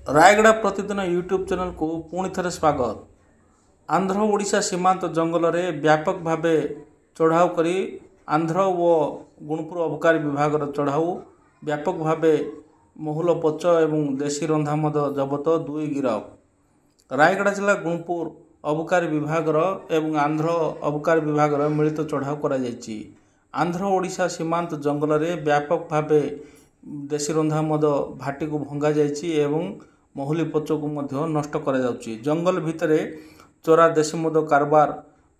रायगड़ा प्रतिदिन YouTube channel को पुणी थे स्वागत। आंध्र ओडिशा सीमांत जंगल में व्यापक भाव चढ़ाऊ कर आंध्र व गुणपुर अबकारी विभाग चढ़ाऊ व्यापक भाव महुल पच एवं देशी रंधा मद जबत 2 गिरफ। रायगड़ा जिला गुणपुर अबकारी विभाग एवं आंध्र अबकारी विभाग मिलित चढ़ाऊ कर आंध्र ओडिशा सीमांत जंगल में व्यापक भाव देशी रंधा मद भाटी को भंगा जाइछि एवं महुली पच को नष्ट करा जाउछि। जंगल भितरे चोरा देशी मद कारबार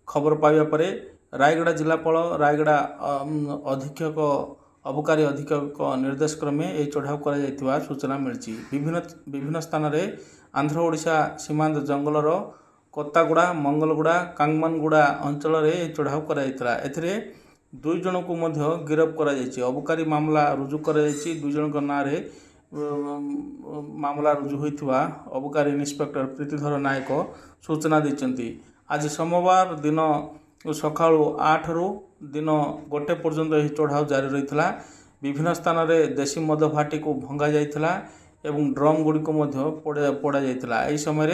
खबर पाइबा परे रायगड़ा जिलापाल रायगड़ा अधीक्षक अबकारी अधीक्षक निर्देश क्रमे यह चढ़ाऊ कर सूचना मिली। विभिन्न स्थान में आंध्र ओडिशा सीमांत जंगलर कोत्तागुड़ा मंगलगुड़ा कांगमानगुड़ा अंचल में चढ़ाऊ कर 2 जन को गिरफ कर अबकारी मामला रुजु कर 2 जन ना मामला रुजु होता अबकारी इन्स्पेक्टर प्रीतिधर नायक सूचना देते। आज सोमवार दिन सका 8 रु दिन 1 पर्यंत यह चढ़ाऊ जारी रही। विभिन्न स्थान में देशी मद भाटी को भंगा जाइथिला एवं ड्रम गुड़िक पोड़ा जाइथिला। एही समय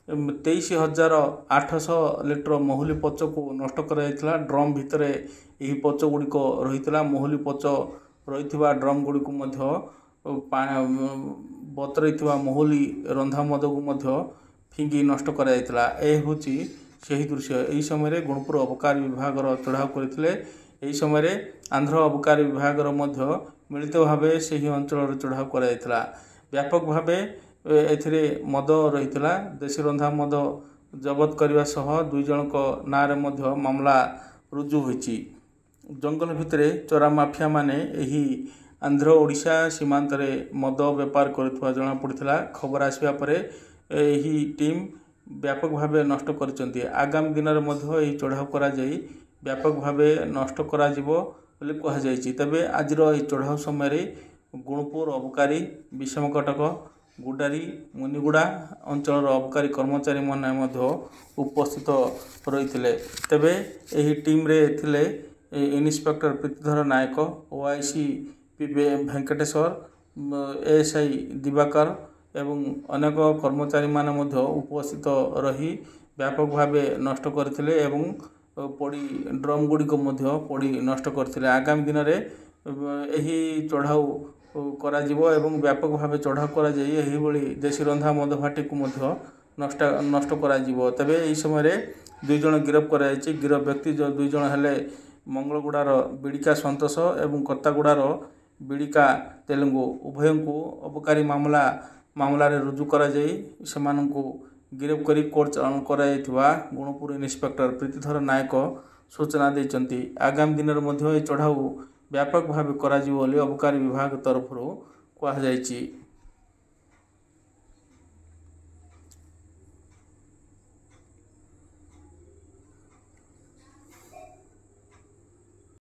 23,800 लिटर महुली पच को नष्ट कर ड्रम भितर यही पच गुड़िक रही। महुली पच रही ड्रम गुड़िक बतरई महुली रंधा मद को फिंगी नष्ट कर सही दृश्य। यही समय गुणपुर अबकारी विभाग चढ़ाऊ करते समय आंध्र अबकारी विभाग मिलित भाव से अंचल चढ़ाऊ कर व्यापक भाव एथिरे मद रही देशी रंधा मद जबत करने सह 2 जन ना मामला रुजु होइछि। जंगल भितरे चोरा माफिया माने यही आंध्र ओडिशा सीमांत रे मद बेपार करुवा जना पड़ता। खबर आसवा पर यही टीम व्यापक भाव नष्ट कर आगामी दिन में चढ़ाऊ कर व्यापक भाव नष्ट कर कहुई। तेबे आज चढ़ाऊ समय गुणपुर अबकारी विषमकटक गुडारी मुनिगुड़ा अंचल अबकारी कर्मचारी माने उपस्थित रही। तेबे यही टीम रे थिले इन्स्पेक्टर प्रीतिधर नायक ओआईसी वेंकटेश्वर एएसआई दिवाकर एवं अनेक कर्मचारी माने उपस्थित रही व्यापक भाव नष्ट करथिले एवं पड़ी ड्रम गुड़िक पड़ी नष्ट करथिले। आगामी दिन में यही चढ़ाऊ करा जिवो एवं व्यापक भाव चढ़ाऊ करा जाई एही बळी देशी रंधा मद भाटी को नष्ट करा जिवो। तबे एही समय 2 जन गिरफ करा जायछि। गिरफ व्यक्ति जो 2 जन हेले मंगलगुड़ार बिड़िका संतोष एवं कोत्तागुड़ार बिड़िका तेलुगु उभय को अबकारी मामला रे रुजु करा जाई सेमानंकु गिरफ करी कोर्ट चालान करा जायथिबा गुणपुर इन्स्पेक्टर प्रीतिधर नायक सूचना देइचंती। आगामी दिन में चढ़ाऊ व्यापक भाव करा जिवो बोली अबकारी विभाग तरफ कहा जायछि।